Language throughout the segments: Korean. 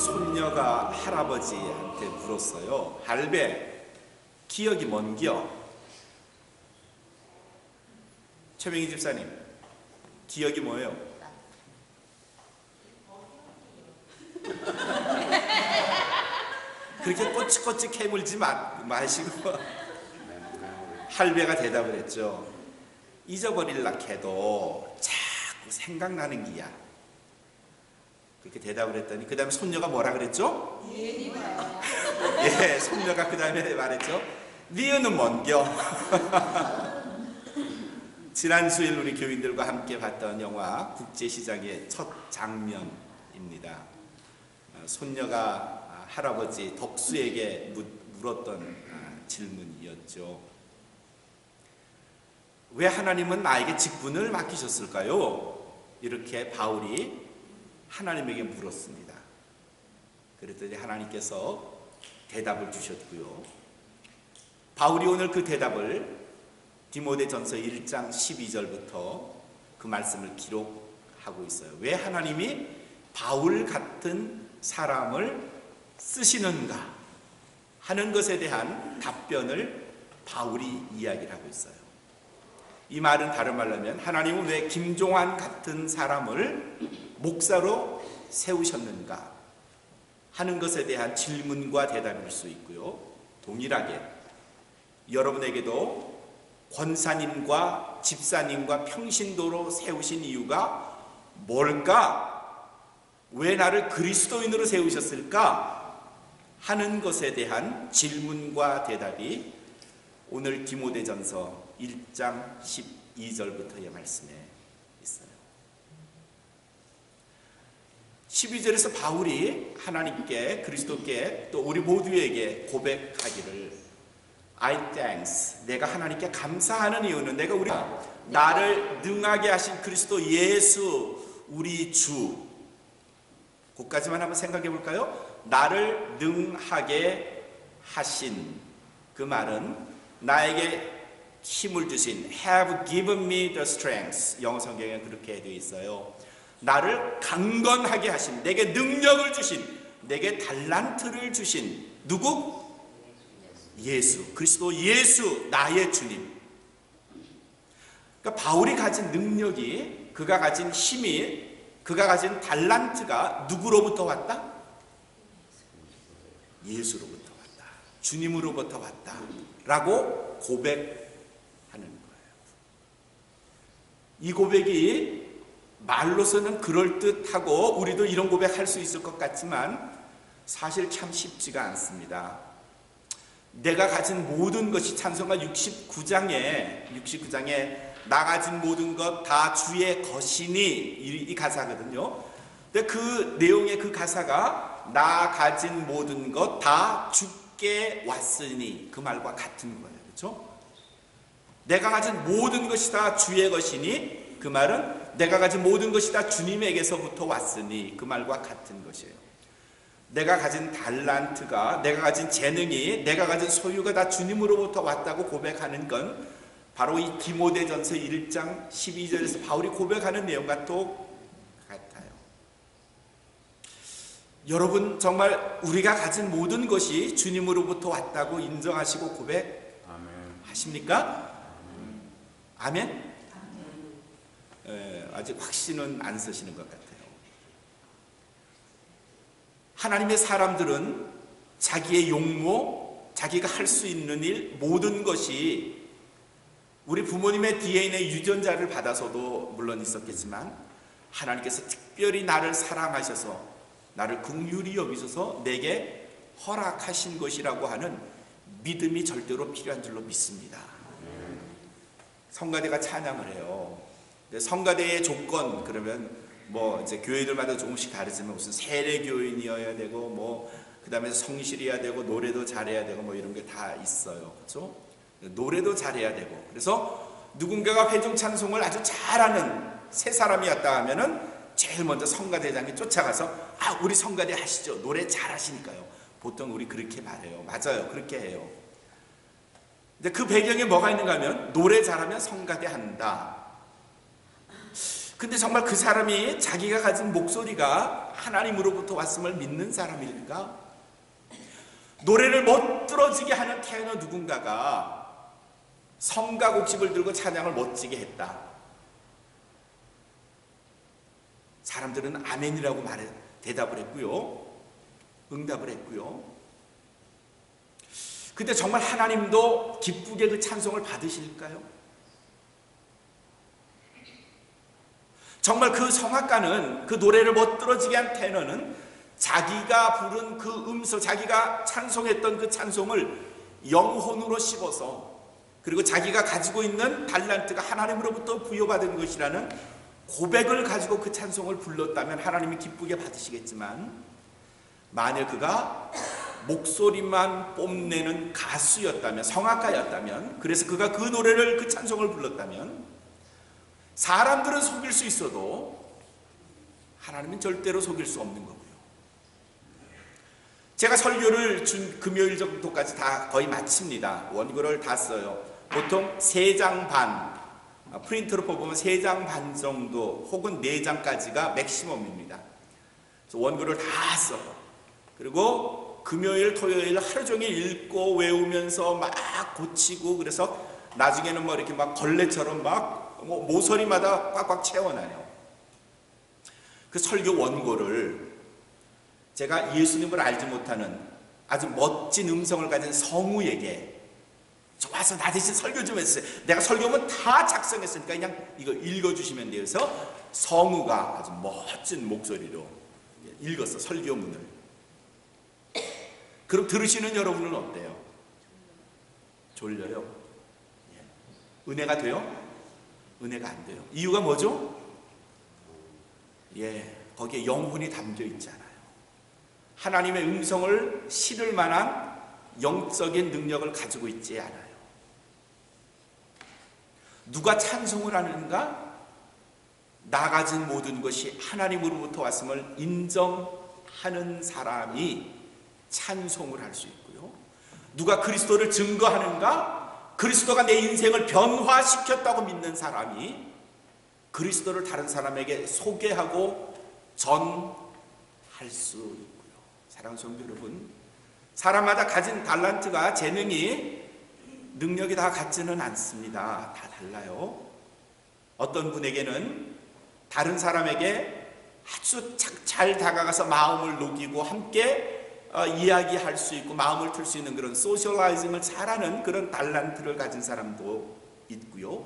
손녀가 할아버지한테 물었어요. 할배, 기억이 뭔겨? 최명희 집사님, 기억이 뭐예요? 그렇게 꼬치꼬치 캐물지 마시고 할배가 대답을 했죠. 잊어버릴라 해도 자꾸 생각나는 기야. 그렇게 대답을 했더니 그 다음에 손녀가 뭐라 그랬죠? 예, 손녀가 그 다음에 말했죠. 니은은 뭔겨? 지난 주일 우리 교인들과 함께 봤던 영화 국제시장의 첫 장면입니다. 손녀가 할아버지 덕수에게 물었던 질문이었죠. 왜 하나님은 나에게 직분을 맡기셨을까요? 이렇게 바울이 하나님에게 물었습니다. 그랬더니 하나님께서 대답을 주셨고요. 바울이 오늘 그 대답을 디모데전서 1장 12절부터 그 말씀을 기록하고 있어요. 왜 하나님이 바울 같은 사람을 쓰시는가 하는 것에 대한 답변을 바울이 이야기를 하고 있어요. 이 말은 다른 말로 하면 하나님은 왜 김종환 같은 사람을 목사로 세우셨는가 하는 것에 대한 질문과 대답일 수 있고요. 동일하게 여러분에게도 권사님과 집사님과 평신도로 세우신 이유가 뭘까? 왜 나를 그리스도인으로 세우셨을까? 하는 것에 대한 질문과 대답이 오늘 디모데전서 1장 12절부터의 말씀에 있어요. 12절에서 바울이 하나님께 그리스도께 또 우리 모두에게 고백하기를 I thanks, 내가 하나님께 감사하는 이유는 내가 나를 능하게 하신 그리스도 예수 우리 주, 그까지만 한번 생각해 볼까요? 나를 능하게 하신, 그 말은 나에게 힘을 주신, have given me the strength, 영어 성경에 그렇게 되어 있어요. 나를 강건하게 하신, 내게 능력을 주신, 내게 달란트를 주신 누구? 예수, 그리스도 예수, 나의 주님. 그러니까 바울이 가진 능력이, 그가 가진 힘이, 그가 가진 달란트가 누구로부터 왔다? 예수로부터 왔다, 주님으로부터 왔다 라고 고백하는 거예요. 이 고백이 말로서는 그럴듯하고 우리도 이런 고백할 수 있을 것 같지만 사실 참 쉽지가 않습니다. 내가 가진 모든 것이, 찬송가 69장에 나 가진 모든 것 다 주의 것이니, 이 가사거든요. 근데 그 내용의 그 가사가 나 가진 모든 것 다 주께 왔으니, 그 말과 같은 거예요. 그렇죠? 내가 가진 모든 것이 다 주의 것이니, 그 말은 내가 가진 모든 것이 다 주님에게서부터 왔으니, 그 말과 같은 것이에요. 내가 가진 달란트가, 내가 가진 재능이, 내가 가진 소유가 다 주님으로부터 왔다고 고백하는 건 바로 이 디모데전서 1장 12절에서 바울이 고백하는 내용과 똑같아요. 여러분, 정말 우리가 가진 모든 것이 주님으로부터 왔다고 인정하시고 고백하십니까? 아멘? 아직 확신은 안 쓰시는 것 같아요. 하나님의 사람들은 자기의 용모, 자기가 할 수 있는 일, 모든 것이 우리 부모님의 DNA의 유전자를 받아서도 물론 있었겠지만 하나님께서 특별히 나를 사랑하셔서 나를 긍휼히 여기셔서 내게 허락하신 것이라고 하는 믿음이 절대로 필요한 줄로 믿습니다. 성가대가 찬양을 해요. 성가대의 조건, 그러면 뭐 이제 교회들마다 조금씩 다르지만 무슨 세례 교인이어야 되고 뭐 그다음에 성실해야 되고 노래도 잘해야 되고 뭐 이런 게 다 있어요. 그렇죠? 노래도 잘해야 되고, 그래서 누군가가 회중 찬송을 아주 잘하는 새 사람이었다 하면은 제일 먼저 성가대장이 쫓아가서 우리 성가대 하시죠. 노래 잘하시니까요. 보통 우리 그렇게 말해요. 맞아요. 그렇게 해요. 근데 그 배경에 뭐가 있는가 하면 노래 잘하면 성가대 한다. 근데 정말 그 사람이 자기가 가진 목소리가 하나님으로부터 왔음을 믿는 사람일까? 노래를 멋들어지게 하는 테너 누군가가 성가 곡식을 들고 찬양을 멋지게 했다. 사람들은 아멘이라고 대답을 했고요. 응답을 했고요. 근데 정말 하나님도 기쁘게 그 찬송을 받으실까요? 정말 그 성악가는, 그 노래를 멋들어지게 한 테너는 자기가 부른 그 음성, 자기가 찬송했던 그 찬송을 영혼으로 씹어서, 그리고 자기가 가지고 있는 달란트가 하나님으로부터 부여받은 것이라는 고백을 가지고 그 찬송을 불렀다면 하나님이 기쁘게 받으시겠지만, 만일 그가 목소리만 뽐내는 가수였다면, 성악가였다면, 그래서 그가 그 노래를, 그 찬송을 불렀다면 사람들은 속일 수 있어도 하나님은 절대로 속일 수 없는 거고요. 제가 설교를 금요일 정도까지 다 거의 마칩니다. 원고를 다 써요. 보통 3장 반, 프린트로 뽑으면 3장 반 정도 혹은 4장까지가 맥시멈입니다. 그래서 원고를 다 써요. 그리고 금요일, 토요일 하루 종일 읽고 외우면서 막 고치고, 그래서 나중에는 뭐 이렇게 막 걸레처럼 막 모서리마다 꽉꽉 채워놔요. 그 설교 원고를 제가 예수님을 알지 못하는 아주 멋진 음성을 가진 성우에게 좋아서 나 대신 설교 좀 해주세요. 내가 설교면 다 작성했으니까 그냥 이거 읽어주시면 돼요. 그래서 성우가 아주 멋진 목소리로 읽었어, 설교문을. 그럼 들으시는 여러분은 어때요? 졸려요? 은혜가 돼요? 은혜가 안 돼요. 이유가 뭐죠? 거기에 영혼이 담겨 있잖아요. 하나님의 음성을 실을 만한 영적인 능력을 가지고 있지 않아요. 누가 찬송을 하는가? 나 가진 모든 것이 하나님으로부터 왔음을 인정하는 사람이 찬송을 할 수 있고요. 누가 그리스도를 증거하는가? 그리스도가 내 인생을 변화시켰다고 믿는 사람이 그리스도를 다른 사람에게 소개하고 전할 수 있고요. 사랑하는 성도 여러분, 사람마다 가진 달란트가, 재능이, 능력이 다 같지는 않습니다. 다 달라요. 어떤 분에게는 다른 사람에게 아주 잘 다가가서 마음을 녹이고 함께 이야기할 수 있고 마음을 틀 수 있는 그런 소셜라이징을 잘하는 그런 달란트를 가진 사람도 있고요.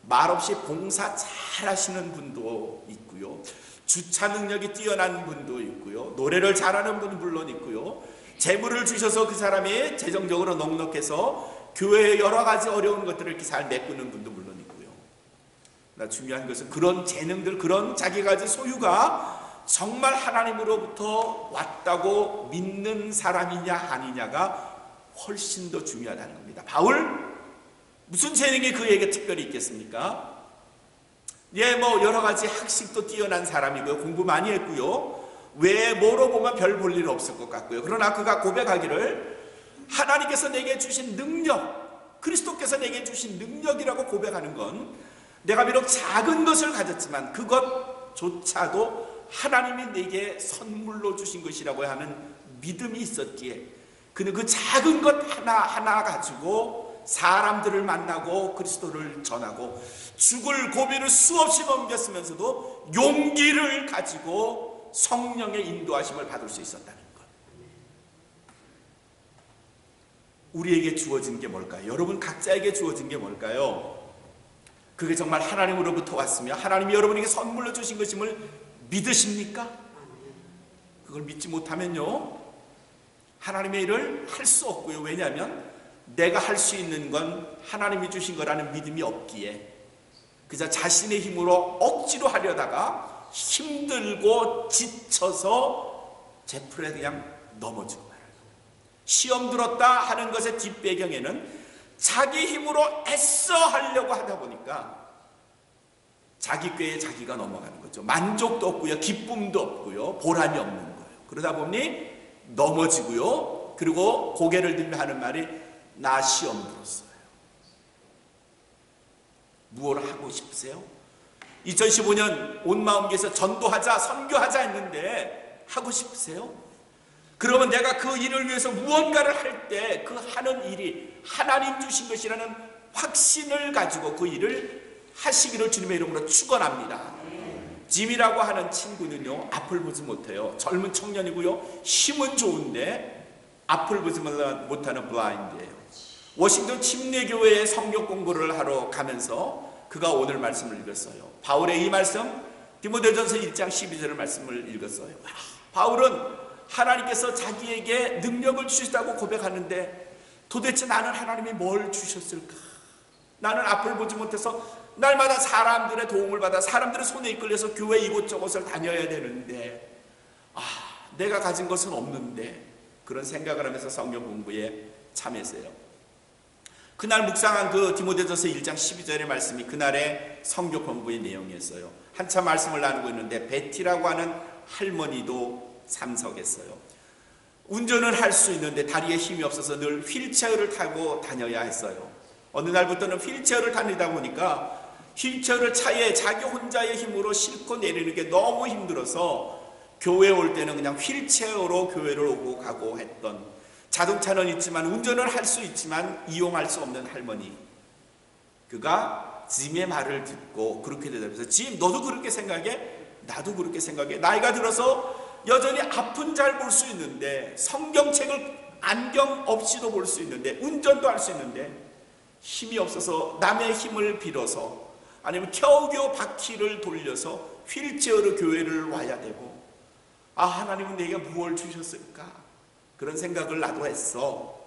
말없이 봉사 잘하시는 분도 있고요. 주차 능력이 뛰어난 분도 있고요. 노래를 잘하는 분은 물론 있고요. 재물을 주셔서 그 사람이 재정적으로 넉넉해서 교회의 여러 가지 어려운 것들을 이렇게 잘 메꾸는 분도 물론 있고요. 그러나 중요한 것은 그런 재능들, 그런 자기가 가진 소유가 정말 하나님으로부터 왔다고 믿는 사람이냐 아니냐가 훨씬 더 중요하다는 겁니다. 바울, 무슨 재능이 그에게 특별히 있겠습니까? 뭐 여러 가지 학식도 뛰어난 사람이고요. 공부 많이 했고요. 외모로 보면 별 볼 일 없을 것 같고요. 그러나 그가 고백하기를 하나님께서 내게 주신 능력, 그리스도께서 내게 주신 능력이라고 고백하는 건 내가 비록 작은 것을 가졌지만 그것조차도 하나님이 내게 선물로 주신 것이라고 하는 믿음이 있었기에 그는 그 작은 것 하나하나 가지고 사람들을 만나고 그리스도를 전하고 죽을 고비를 수없이 넘겼으면서도 용기를 가지고 성령의 인도하심을 받을 수 있었다는 것. 우리에게 주어진 게 뭘까요? 여러분 각자에게 주어진 게 뭘까요? 그게 정말 하나님으로부터 왔으며 하나님이 여러분에게 선물로 주신 것임을 믿으십니까? 그걸 믿지 못하면요, 하나님의 일을 할 수 없고요. 왜냐하면 내가 할 수 있는 건 하나님이 주신 거라는 믿음이 없기에 그저 자신의 힘으로 억지로 하려다가 힘들고 지쳐서 제풀에 그냥 넘어지고 말아요. 시험 들었다 하는 것의 뒷배경에는 자기 힘으로 애써 하려고 하다 보니까 자기 꾀에 자기가 넘어가는 거죠. 만족도 없고요, 기쁨도 없고요, 보람이 없는 거예요. 그러다 보니 넘어지고요. 그리고 고개를 들며 하는 말이 나 시험 들었어요. 무엇을 하고 싶으세요? 2015년 온 마음 교회에서 전도하자, 선교하자 했는데 하고 싶으세요? 그러면 내가 그 일을 위해서 무언가를 할 때 그 하는 일이 하나님 주신 것이라는 확신을 가지고 그 일을 하시기를 주님의 이름으로 축원합니다. 짐이라고 하는 친구는요, 앞을 보지 못해요. 젊은 청년이고요, 힘은 좋은데 앞을 보지 못하는 블라인드예요. 워싱턴 침례교회에 성경 공부를 하러 가면서 그가 오늘 말씀을 읽었어요. 바울의 이 말씀, 디모데전서 1장 12절의 말씀을 읽었어요. 바울은 하나님께서 자기에게 능력을 주셨다고 고백하는데 도대체 나는 하나님이 뭘 주셨을까? 나는 앞을 보지 못해서 날마다 사람들의 도움을 받아 사람들의 손에 이끌려서 교회 이곳저곳을 다녀야 되는데 내가 가진 것은 없는데, 그런 생각을 하면서 성경 공부에 참했어요. 그날 묵상한 그 디모데전서 1장 12절의 말씀이 그날의 성경 공부의 내용이었어요. 한참 말씀을 나누고 있는데 베티라고 하는 할머니도 참석했어요. 운전을 할 수 있는데 다리에 힘이 없어서 늘 휠체어를 타고 다녀야 했어요. 어느 날부터는 휠체어를 다니다 보니까 휠체어를 차에 자기 혼자의 힘으로 싣고 내리는 게 너무 힘들어서 교회에 올 때는 그냥 휠체어로 교회를 오고 가고 했던, 자동차는 있지만 운전을 할 수 있지만 이용할 수 없는 할머니. 그가 짐의 말을 듣고 그렇게 대답해서, 짐 너도 그렇게 생각해? 나도 그렇게 생각해. 나이가 들어서 여전히 앞은 잘 볼 수 있는데, 성경책을 안경 없이도 볼 수 있는데, 운전도 할 수 있는데 힘이 없어서 남의 힘을 빌어서 아니면 겨우겨우 바퀴를 돌려서 휠체어로 교회를 와야 되고, 하나님은 내게 무엇을 주셨을까? 그런 생각을 나도 했어.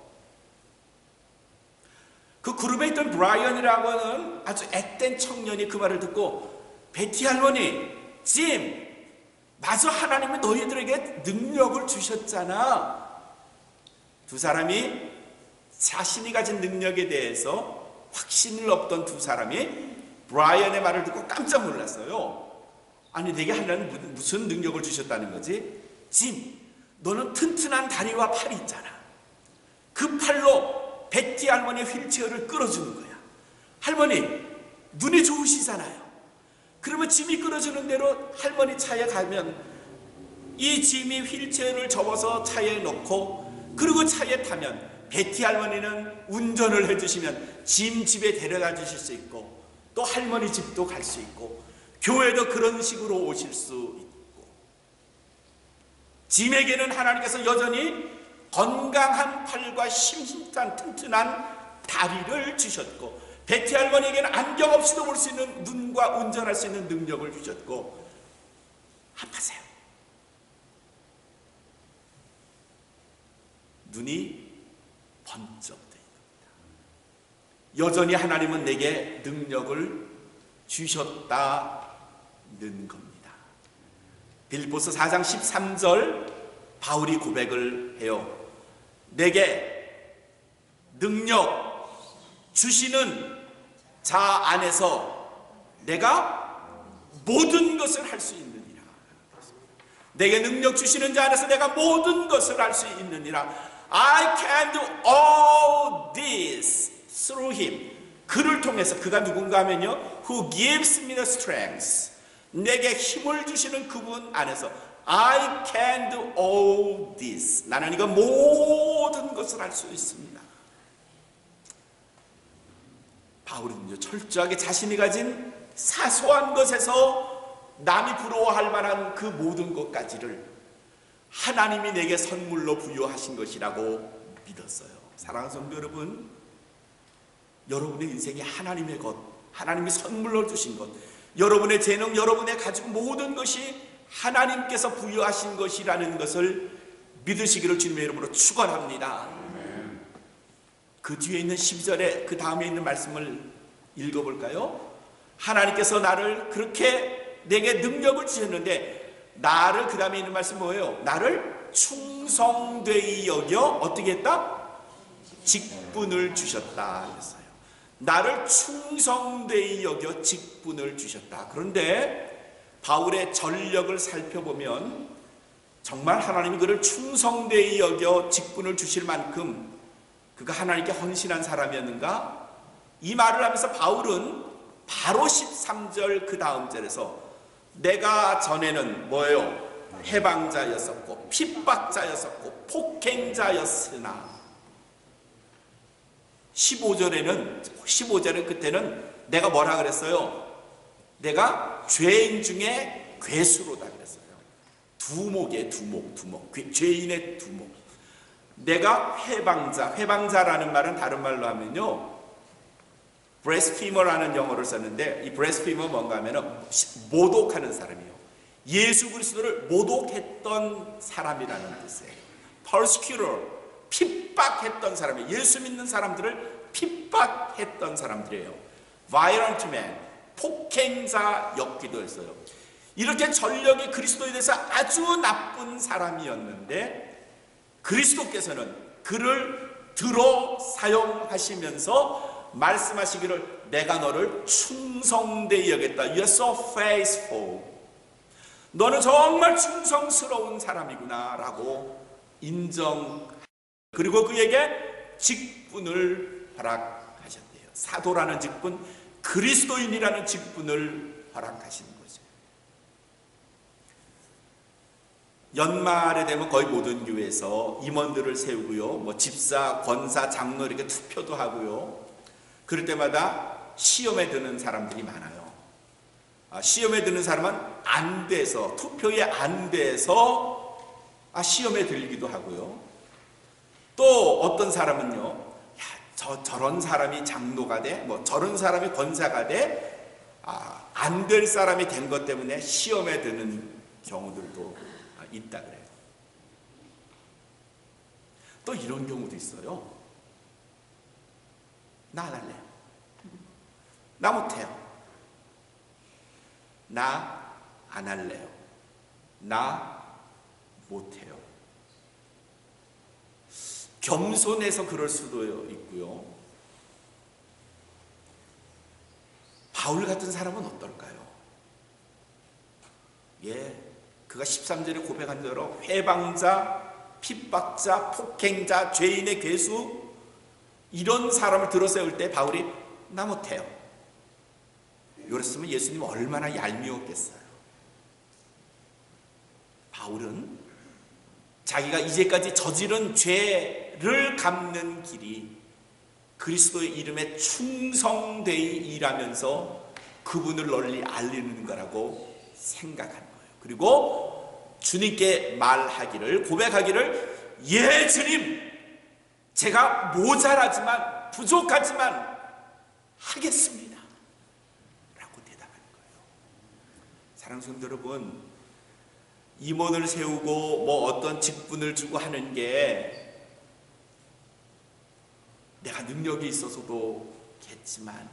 그 그룹에 있던 브라이언이라고 하는 아주 앳된 청년이 그 말을 듣고, 베티 할머니, 짐, 맞아, 하나님은 너희들에게 능력을 주셨잖아. 두 사람이 자신이 가진 능력에 대해서 확신을 없던 두 사람이 브라이언의 말을 듣고 깜짝 놀랐어요. 아니, 내게 하나님은 무슨 능력을 주셨다는 거지? 짐, 너는 튼튼한 다리와 팔이 있잖아. 그 팔로 베티 할머니의 휠체어를 끌어주는 거야. 할머니, 눈이 좋으시잖아요. 그러면 짐이 끌어주는 대로 할머니 차에 가면 이 짐이 휠체어를 접어서 차에 넣고, 그리고 차에 타면 베티 할머니는 운전을 해주시면 짐 집에 데려다 주실 수 있고, 또 할머니 집도 갈 수 있고, 교회도 그런 식으로 오실 수 있고, 짐에게는 하나님께서 여전히 건강한 팔과 심심한 튼튼한 다리를 주셨고, 베티 할머니에게는 안경 없이도 볼 수 있는 눈과 운전할 수 있는 능력을 주셨고, 한파세요. 눈이 번쩍 뜨는 겁니다. 여전히 하나님은 내게 능력을 주셨다는 겁니다. 빌립보서 4장 13절 바울이 고백을 해요. 내게 능력 주시는 자 안에서 내가 모든 것을 할 수 있느니라. 내게 능력 주시는 자 안에서 내가 모든 것을 할 수 있느니라. I can do all this through him. 그를 통해서, 그가 누군가 하면요, who gives me the strength. 내게 힘을 주시는 그분 안에서 I can do all this. 나는 이거 모든 것을 할 수 있습니다. 바울은요, 철저하게 자신이 가진 사소한 것에서 남이 부러워할 만한 그 모든 것까지를 하나님이 내게 선물로 부여하신 것이라고 믿었어요. 사랑하는 성도 여러분, 여러분의 인생이 하나님의 것, 하나님이 선물로 주신 것, 여러분의 재능, 여러분의 가지고 모든 것이 하나님께서 부여하신 것이라는 것을 믿으시기를 주님의 이름으로 축원합니다. 그 뒤에 있는 12절에 그 다음에 있는 말씀을 읽어볼까요? 하나님께서 나를 그렇게 내게 능력을 주셨는데, 나를, 그 다음에 있는 말씀 뭐예요? 나를 충성되이 여겨 어떻게 했다? 직분을 주셨다 했어요. 나를 충성되이 여겨 직분을 주셨다. 그런데 바울의 전력을 살펴보면 정말 하나님이 그를 충성되이 여겨 직분을 주실 만큼 그가 하나님께 헌신한 사람이었는가? 이 말을 하면서 바울은 바로 13절 그 다음 절에서 내가 전에는 뭐예요? 해방자였었고 핍박자였었고 폭행자였으나 15절에 그때는 내가 뭐라 그랬어요? 내가 죄인 중에 괴수로다 그랬어요. 두목이에요. 두목. 죄인의 두목. 내가 회방자라는 말은 다른 말로 하면요, 브레스피머라는 영어를 썼는데, 이 브레스피머 뭔가 하면은 모독하는 사람이에요. 예수 그리스도를 모독했던 사람이라는 뜻이에요. persecutor, 핍박했던 사람이에요. 예수 믿는 사람들을 핍박했던 사람들이에요. violent man, 폭행자였기도 했어요. 이렇게 전력이 그리스도에 대해서 아주 나쁜 사람이었는데 그리스도께서는 그를 들어 사용하시면서 말씀하시기를 내가 너를 충성되이 여겼다. You're so faithful. 너는 정말 충성스러운 사람이구나 라고 인정, 그리고 그에게 직분을 허락하셨대요. 사도라는 직분, 그리스도인이라는 직분을 허락하시는 거죠. 연말에 되면 거의 모든 교회에서 임원들을 세우고요, 뭐 집사, 권사, 장로 이렇게 투표도 하고요. 그럴 때마다 시험에 드는 사람들이 많아요. 시험에 드는 사람은 안 돼서, 투표에 안 돼서 시험에 들기도 하고요. 또 어떤 사람은요, 저런 사람이 장로가 돼, 뭐 저런 사람이 권사가 돼, 안 될 사람이 된 것 때문에 시험에 드는 경우들도 있다 그래요. 또 이런 경우도 있어요. 나 안 할래요. 나 못해요. 나 안 할래요. 나 못해요. 겸손해서 그럴 수도 있고요. 바울 같은 사람은 어떨까요? 그가 13절에 고백한 대로 회방자, 핍박자, 폭행자, 죄인의 괴수, 이런 사람을 들어세울 때 바울이 나 못해요. 이랬으면 예수님 얼마나 얄미웠겠어요. 바울은 자기가 이제까지 저지른 죄를 갚는 길이 그리스도의 이름에 충성되이 일하면서 그분을 널리 알리는 거라고 생각하는 거예요. 그리고 주님께 말하기를, 고백하기를, 예 주님, 제가 모자라지만 부족하지만 하겠습니다 라고 대답하는 거예요. 사랑하는 성도 여러분, 임원을 세우고 뭐 어떤 직분을 주고 하는 게 내가 능력이 있어서도 겠지만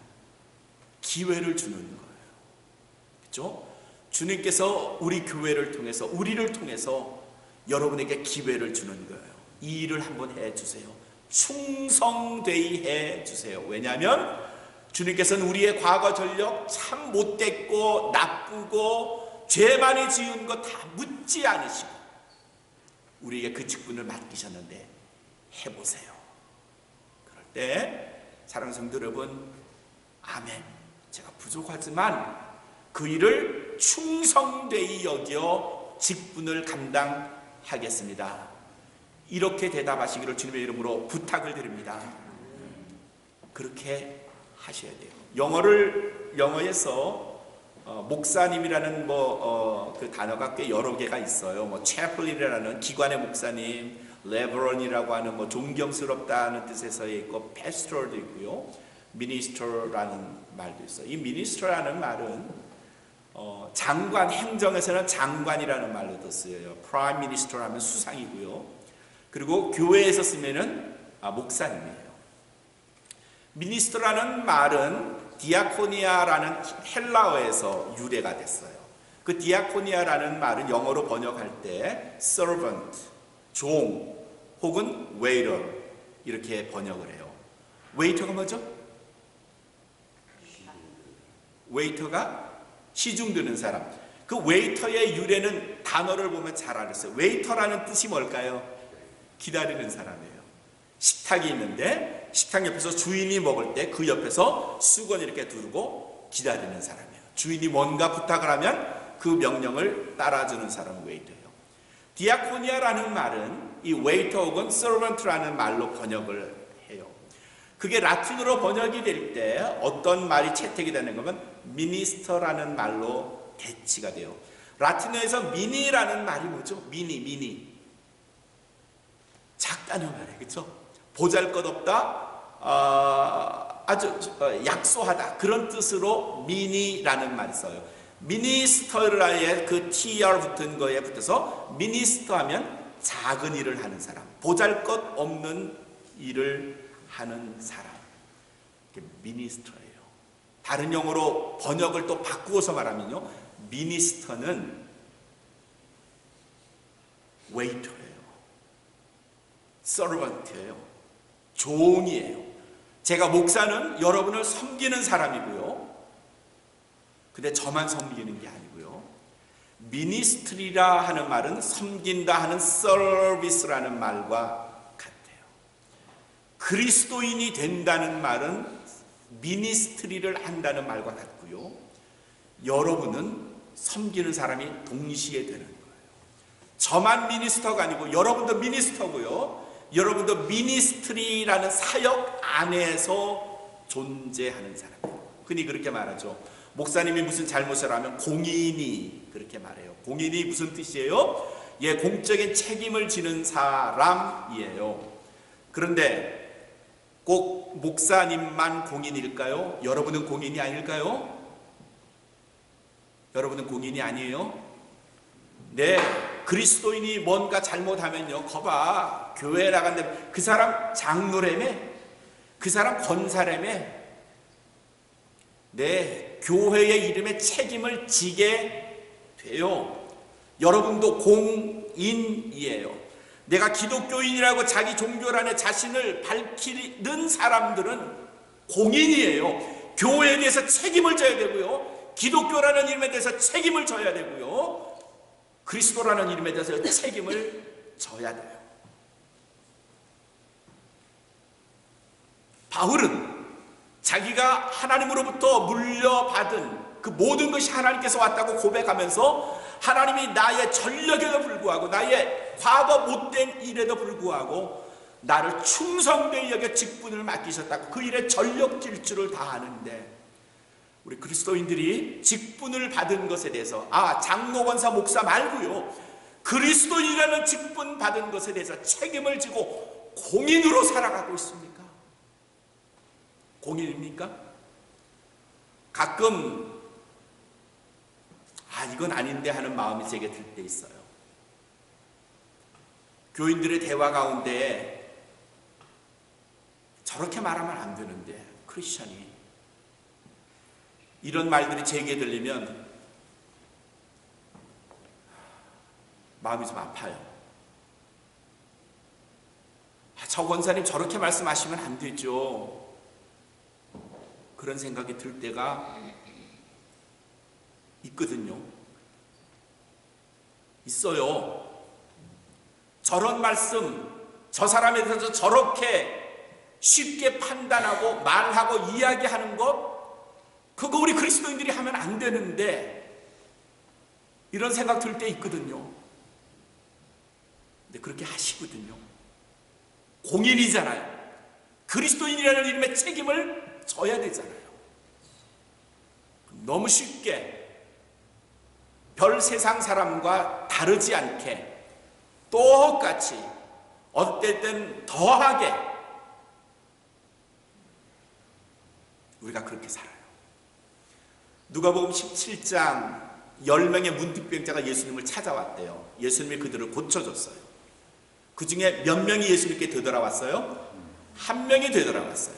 기회를 주는 거예요. 그렇죠? 주님께서 우리 교회를 통해서, 우리를 통해서 여러분에게 기회를 주는 거예요. 이 일을 한번 해주세요. 충성되이 해주세요. 왜냐하면 주님께서는 우리의 과거 전력 참 못됐고 나쁘고 죄 많이 지은 거 다 묻지 않으시고 우리에게 그 직분을 맡기셨는데 해보세요. 그럴 때 사랑하는 성도 여러분, 아멘, 제가 부족하지만 그 일을 충성되이 여겨 직분을 감당하겠습니다. 이렇게 대답하시기를 주님의 이름으로 부탁을 드립니다. 그렇게 하셔야 돼요. 영어에서 목사님이라는 그 단어가 꽤 여러 개가 있어요. 뭐 chaplain이라는 기관의 목사님, 레버런이라고 하는 존경스럽다는 뜻에서의 있고, pastor도 있고요, minister라는 말도 있어요. 이 minister라는 말은 장관, 행정에서는 장관이라는 말로도 쓰여요. prime minister 하면 수상이고요. 그리고 교회에서 쓰면은 목사님이에요. minister라는 말은 디아코니아라는 헬라어에서 유래가 됐어요. 그 디아코니아라는 말은 영어로 번역할 때 servant, 종, 혹은 waiter 이렇게 번역을 해요. 웨이터가 뭐죠? 웨이터가 시중 드는 사람. 그 웨이터의 유래는 단어를 보면 잘 알았어요. 웨이터라는 뜻이 뭘까요? 기다리는 사람이에요. 식탁이 있는데 식탁 옆에서 주인이 먹을 때 그 옆에서 수건 이렇게 두르고 기다리는 사람이에요. 주인이 뭔가 부탁을 하면 그 명령을 따라주는 사람은 웨이터예요. 디아코니아라는 말은 이 웨이터 혹은 서번트라는 말로 번역을 해요. 그게 라틴어로 번역이 될 때 어떤 말이 채택이 되는 거면 미니스터라는 말로 대치가 돼요. 라틴어에서 미니라는 말이 뭐죠? 미니. 작다는 말이에요. 그렇죠? 보잘것없다, 아주 약소하다, 그런 뜻으로 미니라는 말이 써요. 미니스터라의 그 tr 붙은 거에 붙어서 미니스터 하면 작은 일을 하는 사람, 보잘것없는 일을 하는 사람, 이게 미니스터예요. 다른 용어로 번역을 또 바꾸어서 말하면요, 미니스터는 웨이터예요, 서번트예요, 종이에요. 제가 목사는 여러분을 섬기는 사람이고요, 근데 저만 섬기는 게 아니고요, 미니스트리라 하는 말은 섬긴다 하는 서비스라는 말과 같아요. 그리스도인이 된다는 말은 미니스트리를 한다는 말과 같고요, 여러분은 섬기는 사람이 동시에 되는 거예요. 저만 미니스터가 아니고 여러분도 미니스터고요, 여러분도 미니스트리라는 사역 안에서 존재하는 사람이에요. 흔히 그렇게 말하죠. 목사님이 무슨 잘못을 하면 공인이 그렇게 말해요. 공인이 무슨 뜻이에요? 예, 공적인 책임을 지는 사람이에요. 그런데 꼭 목사님만 공인일까요? 여러분은 공인이 아닐까요? 여러분은 공인이 아니에요? 네, 그리스도인이 뭔가 잘못하면요, 거봐, 교회 나간다면 그 사람 장로라며, 그 사람 권사라며, 네, 교회의 이름에 책임을 지게 돼요. 여러분도 공인이에요. 내가 기독교인이라고 자기 종교란에 자신을 밝히는 사람들은 공인이에요. 교회에 대해서 책임을 져야 되고요, 기독교라는 이름에 대해서 책임을 져야 되고요, 그리스도라는 이름에 대해서 책임을 져야 돼요. 바울은 자기가 하나님으로부터 물려받은 그 모든 것이 하나님께서 왔다고 고백하면서 하나님이 나의 전력에도 불구하고 나의 과거 못된 일에도 불구하고 나를 충성되이 여겨 직분을 맡기셨다고 그 일에 전력 질주를 다하는데, 우리 그리스도인들이 직분을 받은 것에 대해서 장로, 권사, 목사 말고요, 그리스도인이라는 직분 받은 것에 대해서 책임을 지고 공인으로 살아가고 있습니까? 공인입니까? 가끔 이건 아닌데 하는 마음이 제게 들 때 있어요. 교인들의 대화 가운데 저렇게 말하면 안 되는데, 크리스천이 이런 말들이 제게 들리면 마음이 좀 아파요. 저 권사님 저렇게 말씀하시면 안 되죠. 그런 생각이 들 때가 있거든요. 있어요. 저런 말씀, 저 사람에 대해서 저렇게 쉽게 판단하고 말하고 이야기하는 것, 그거 우리 그리스도인들이 하면 안 되는데, 이런 생각 들 때 있거든요. 근데 그렇게 하시거든요. 공인이잖아요. 그리스도인이라는 이름의 책임을 져야 되잖아요. 너무 쉽게 별 세상 사람과 다르지 않게 똑같이, 어떨 땐 더하게 우리가 그렇게 살아요. 누가복음 17장 10명의 문둥병자가 예수님을 찾아왔대요. 예수님이 그들을 고쳐줬어요. 그 중에 몇 명이 예수님께 되돌아왔어요? 한 명이 되돌아왔어요.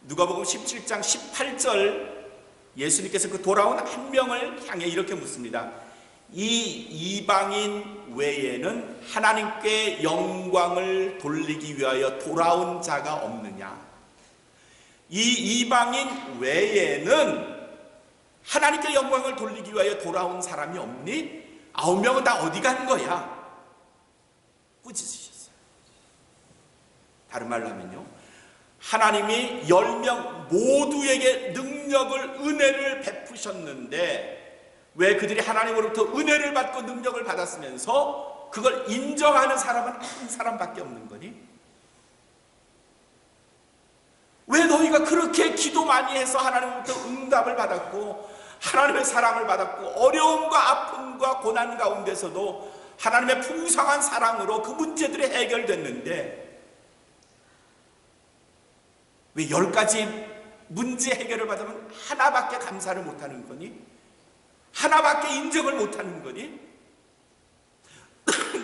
누가복음 17장 18절, 예수님께서 그 돌아온 한 명을 향해 이렇게 묻습니다. 이 이방인 외에는 하나님께 영광을 돌리기 위하여 돌아온 자가 없느냐? 이 이방인 외에는 하나님께 영광을 돌리기 위하여 돌아온 사람이 없니? 9명은 다 어디 간 거야? 꾸짖으셨어요. 다른 말로 하면요, 하나님이 10명 모두에게 능력을, 은혜를 베푸셨는데 왜 그들이 하나님으로부터 은혜를 받고 능력을 받았으면서 그걸 인정하는 사람은 한 사람밖에 없는 거니? 왜 너희가 그렇게 기도 많이 해서 하나님으로부터 응답을 받았고 하나님의 사랑을 받았고 어려움과 아픔과 고난 가운데서도 하나님의 풍성한 사랑으로 그 문제들이 해결됐는데 왜 10가지 문제 해결을 받으면 하나밖에 감사를 못하는 거니? 하나밖에 인정을 못하는 거니?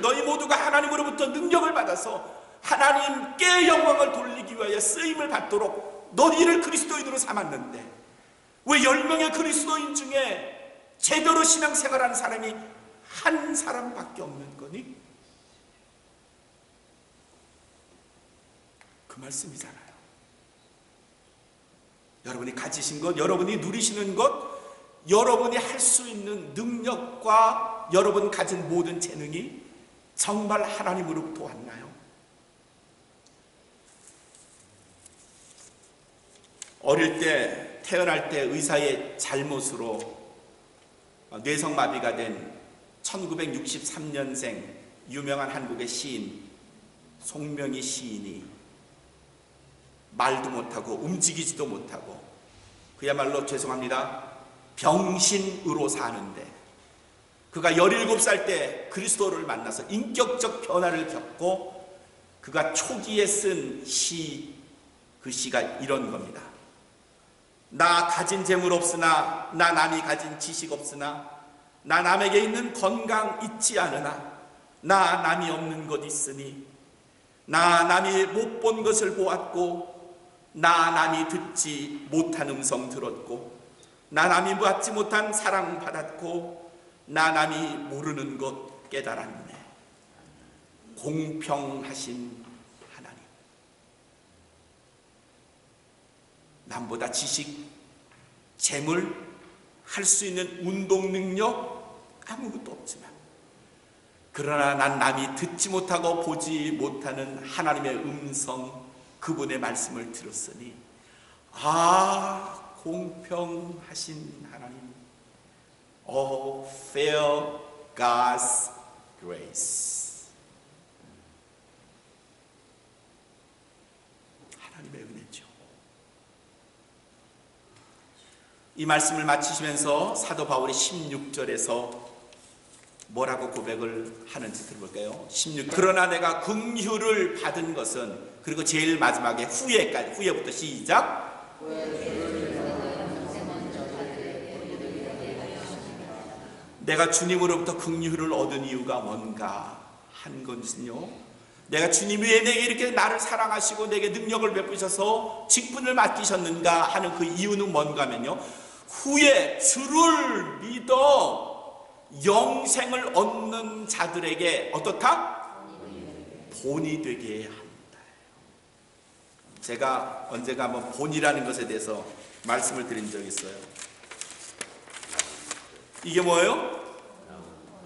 너희 모두가 하나님으로부터 능력을 받아서 하나님께 영광을 돌리기 위하여 쓰임을 받도록 너희를 그리스도인으로 삼았는데 왜 10명의 그리스도인 중에 제대로 신앙생활하는 사람이 한 사람밖에 없는 거니? 그 말씀이잖아요. 여러분이 가지신 것, 여러분이 누리시는 것, 여러분이 할 수 있는 능력과 여러분 가진 모든 재능이 정말 하나님으로부터 왔나요? 어릴 때, 태어날 때 의사의 잘못으로 뇌성마비가 된 1963년생 유명한 한국의 시인 송명희 시인이 말도 못하고 움직이지도 못하고 그야말로 죄송합니다, 병신으로 사는데 그가 17살 때 그리스도를 만나서 인격적 변화를 겪고 그가 초기에 쓴 시, 그 시가 이런 겁니다. 나 가진 재물 없으나, 나 남이 가진 지식 없으나, 나 남에게 있는 건강 있지 않으나, 나 남이 없는 것 있으니, 나 남이 못 본 것을 보았고, 나 남이 듣지 못한 음성 들었고, 나 남이 받지 못한 사랑 받았고, 나 남이 모르는 것 깨달았네. 공평하신 하나님. 남보다 지식, 재물, 할 수 있는 운동 능력 아무것도 없지만 그러나 난 남이 듣지 못하고 보지 못하는 하나님의 음성, 그분의 말씀을 들었으니 아, 공평하신 하나님. Oh, fair God's grace. 하나님의 은혜죠. 이 말씀을 마치시면서 사도 바울이 16절에서 뭐라고 고백을 하는지 들어볼까요? 16. 그러나 내가 긍휼을 받은 것은, 그리고 제일 마지막에 후에부터 시작. 내가 주님으로부터 긍휼을 얻은 이유가 뭔가 한 것은요, 내가 주님이 왜 내게 이렇게 나를 사랑하시고 내게 능력을 베푸셔서 직분을 맡기셨는가 하는 그 이유는 뭔가 하면요, 후에 주를 믿어 영생을 얻는 자들에게 어떻다? 본이 되게 합니다. 제가 언제가 한번 본이라는 것에 대해서 말씀을 드린 적이 있어요. 이게 뭐예요?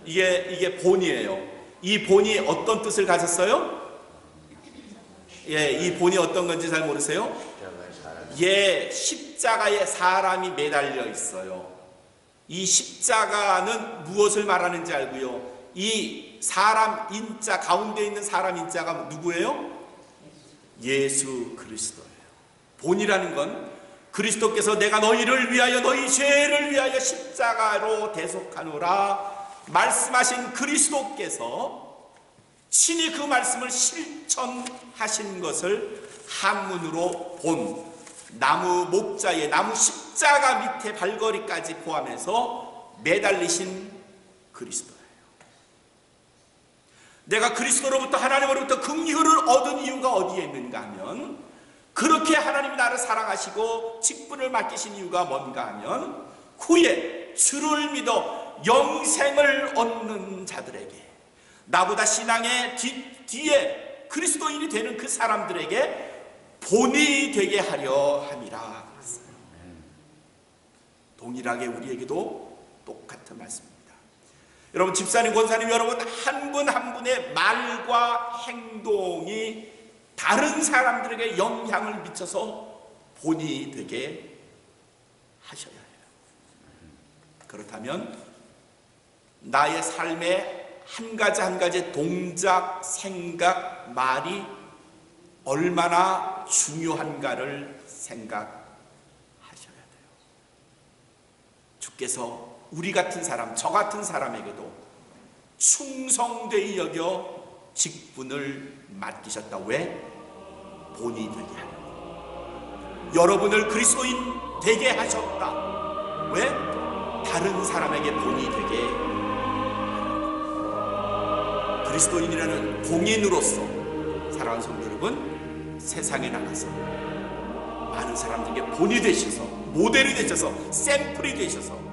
이게 본이에요. 이 본이 어떤 뜻을 가졌어요? 예, 이 본이 어떤 건지 잘 모르세요? 예, 십자가에 사람이 매달려 있어요. 이 십자가는 무엇을 말하는지 알고요. 이 사람 인자, 가운데 있는 사람 인자가 누구예요? 예수 그리스도예요. 본이라는 건 그리스도께서 내가 너희를 위하여, 너희 죄를 위하여 십자가로 대속하노라 말씀하신 그리스도께서 친히 그 말씀을 실천하신 것을 한문으로 본, 나무 목자의 나무 십자가 밑에 발걸이까지 포함해서 매달리신 그리스도예요. 내가 그리스도로부터, 하나님으로부터 긍휼을 얻은 이유가 어디에 있는가 하면, 그렇게 하나님이 나를 사랑하시고 직분을 맡기신 이유가 뭔가 하면, 후에 주를 믿어 영생을 얻는 자들에게, 나보다 신앙의 뒤에 그리스도인이 되는 그 사람들에게 본이 되게 하려 함이라. 동일하게 우리에게도 똑같은 말씀입니다. 여러분, 집사님, 권사님, 여러분 한 분 한 분의 말과 행동이 다른 사람들에게 영향을 미쳐서 본이 되게 하셔야 해요. 그렇다면 나의 삶의 한 가지 한 가지 동작, 생각, 말이 얼마나 중요한가를 생각하셔야 돼요. 주께서 우리 같은 사람, 저 같은 사람에게도 충성되이 여겨 직분을 맡기셨다. 왜? 본이 되게 하려고. 여러분을 그리스도인 되게 하셨다. 왜? 다른 사람에게 본이 되게 하려고. 그리스도인이라는 공인으로서 사랑하는 성도 여러분, 세상에 나가서 많은 사람들에게 본이 되셔서, 모델이 되셔서, 샘플이 되셔서,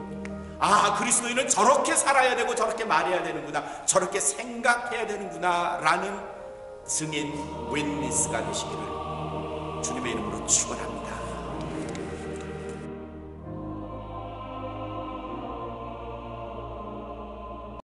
아, 그리스도인은 저렇게 살아야 되고 저렇게 말해야 되는구나, 저렇게 생각해야 되는구나 라는 증인, 윈니스가 되시기를 주님의 이름으로 축원합니다.